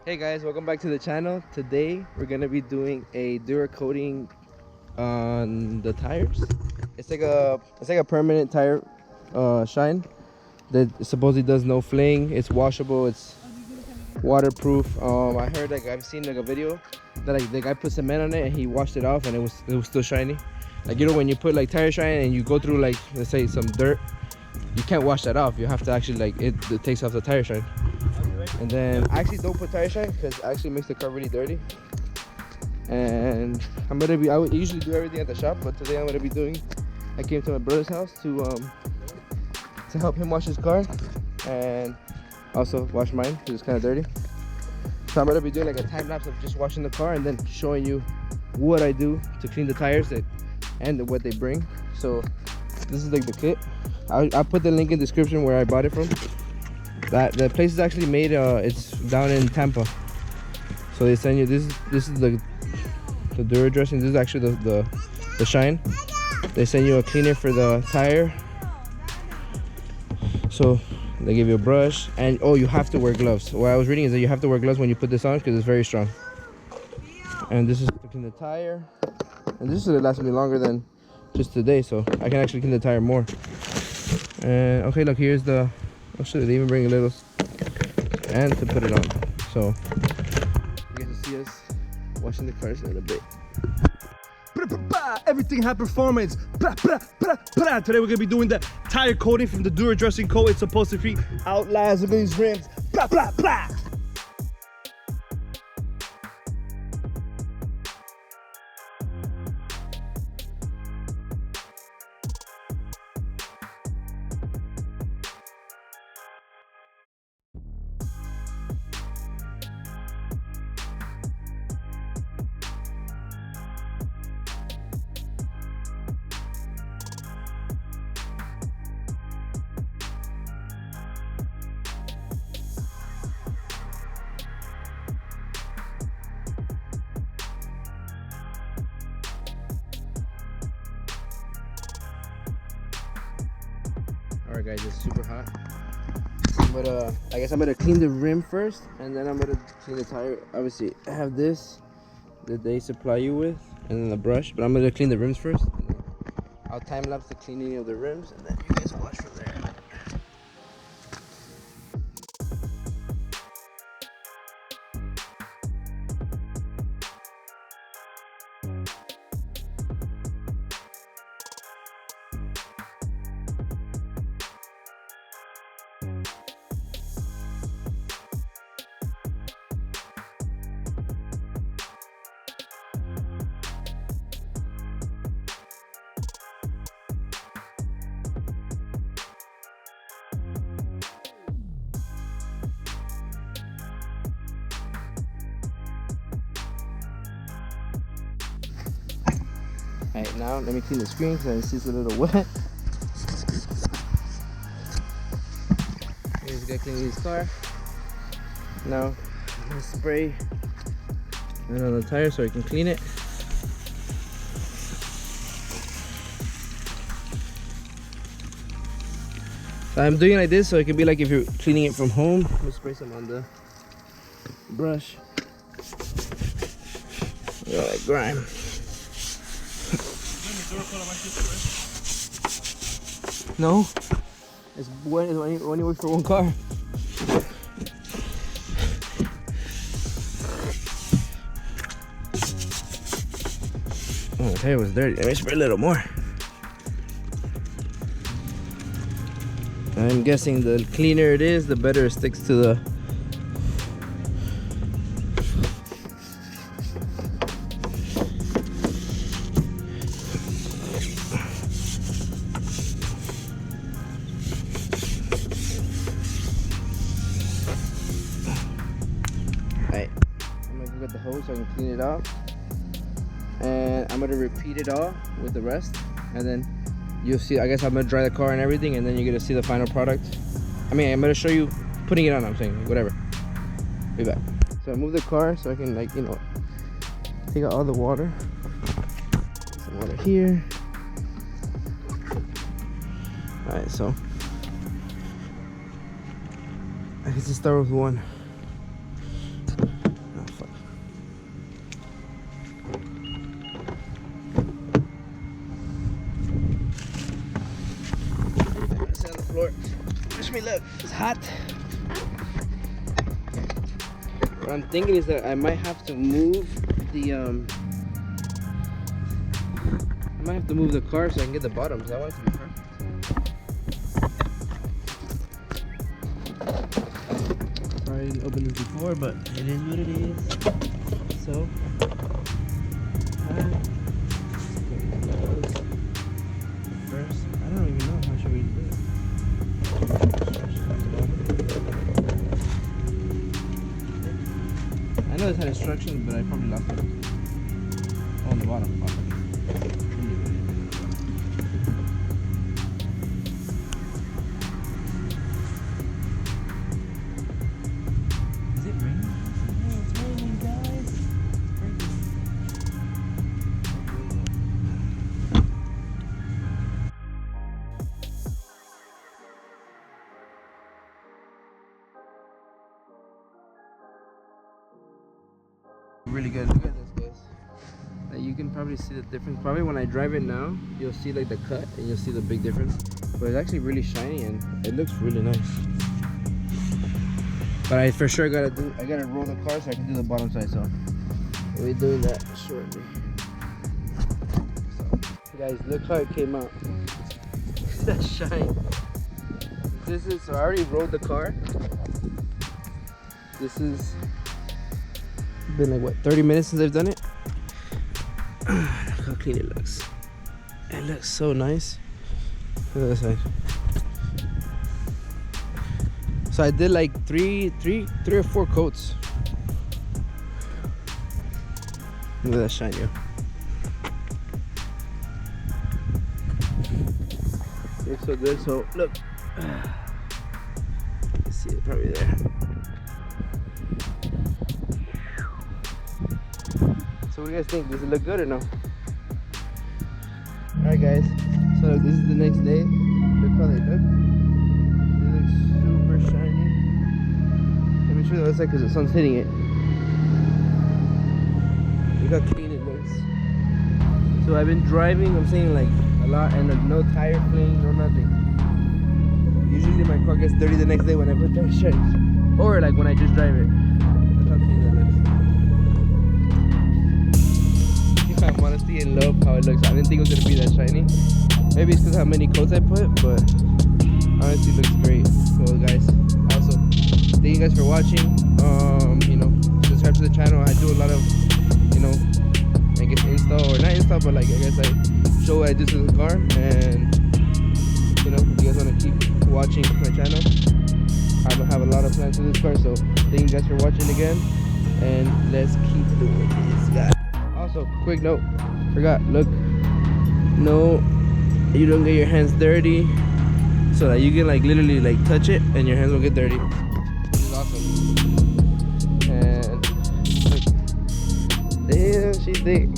Hey guys, welcome back to the channel. Today we're gonna be doing a Dura coating on the tires. It's like a permanent tire shine that supposedly does no fling. It's washable. It's waterproof. I heard, like, I've seen like a video that like the guy put cement on it and he washed it off and it was still shiny. Like, you know, when you put like tire shine and you go through, like, let's say some dirt, you can't wash that off. You have to actually, like, it takes off the tire shine. And then I actually don't put tire shine because it actually makes the car really dirty. And I would usually do everything at the shop, but today I'm gonna be doing. I came to my brother's house to help him wash his car and also wash mine because it's kind of dirty. So I'm gonna be doing like a time lapse of just washing the car and then showing you what I do to clean the tires and what they bring. So this is like the kit. I put the link in the description where I bought it from. The place is actually made, it's down in Tampa. So they send you this is the Dura dressing. This is actually the shine. They send you a cleaner for the tire. So they give you a brush, and oh, you have to wear gloves. What I was reading is that you have to wear gloves when you put this on because it's very strong. And this is to clean the tire, and this is gonna last me longer than just today, so I can actually clean the tire more. And okay, look, here's the, oh shit, they even bring a little and to put it on. So you guys will see us washing the cars in a bit. Everything high performance. Today we're gonna be doing the tire coating from the Dura dressing coat. It's supposed to be outlast. Look at these rims. Blah blah blah. Alright guys, it's super hot. But I guess I'm gonna clean the rim first and then I'm gonna clean the tire. Obviously I have this that they supply you with and then the brush, but I'm gonna clean the rims first. And then I'll time lapse the cleaning of the rims and then you guys wash from there. Alright, now let me clean the screen because I see it's a little wet. Here's the guy cleaning his car. Now I'm gonna spray it on the tire so I can clean it. So I'm doing it like this so it can be like if you're cleaning it from home. I'm gonna spray some on the brush. Like grime. No, it's only works for one car. Oh, the tire was dirty. Let me spray a little more. I'm guessing the cleaner it is, the better it sticks to the. Alright, I'm gonna go get the hose so I can clean it off. And I'm gonna repeat it all with the rest. And then you'll see, I guess I'm gonna dry the car and everything, and then you're gonna see the final product. I mean, I'm gonna show you putting it on, I'm saying, whatever. Be back. So I move the car so I can, like, you know, take out all the water. Some water here. Alright, so I guess let's start with one. hot. What I'm thinking is that I might have to move the I might have to move the car so I can get the bottom because I want it to be perfect. Already didn't open this before, but it is what it is. So first, I don't even know how should we do it. I know this had instructions, but I probably lost it. Oh, on the bottom. Is it raining? Oh, it's raining, guys. It's raining. Really good. Look at this, guys. Like, you can probably see the difference. Probably when I drive it now, you'll see like the cut and you'll see the big difference. But it's actually really shiny and it looks really nice. But I for sure gotta roll the car so I can do the bottom side. So we'll be doing that shortly. So, guys, look how it came out. That shine. So I already rolled the car. This is been like what, 30 minutes since I've done it. Look how clean it looks. It looks so nice. Look at this side. So I did like three or four coats. Look at that shine, yo. Looks so good. So look, you see it probably there. So what do you guys think? Does it look good or no? Alright guys, so this is the next day. Look how they look. They look super shiny. Let me show you what it looks like because the sun's hitting it. Look how clean it looks. So I've been driving, I'm saying like a lot, and no tire fling, no nothing. Usually my car gets dirty the next day when I put tire shines. Or like when I just drive it. That's how clean that looks. I'm honestly in love how it looks. I didn't think it was gonna be that shiny. Maybe it's because how many coats I put, but honestly it looks great. So guys, also thank you guys for watching. You know, subscribe to the channel. I do a lot of, you know, I guess install or not install, but like I guess I show what I do to the car. And you know, if you guys want to keep watching my channel, I have a lot of plans for this car. So thank you guys for watching again, and let's keep doing this, guys. Also, quick note, forgot, look, no, you don't get your hands dirty, so that you can like literally like touch it and your hands won't get dirty, which is awesome. And look, damn, she's thick.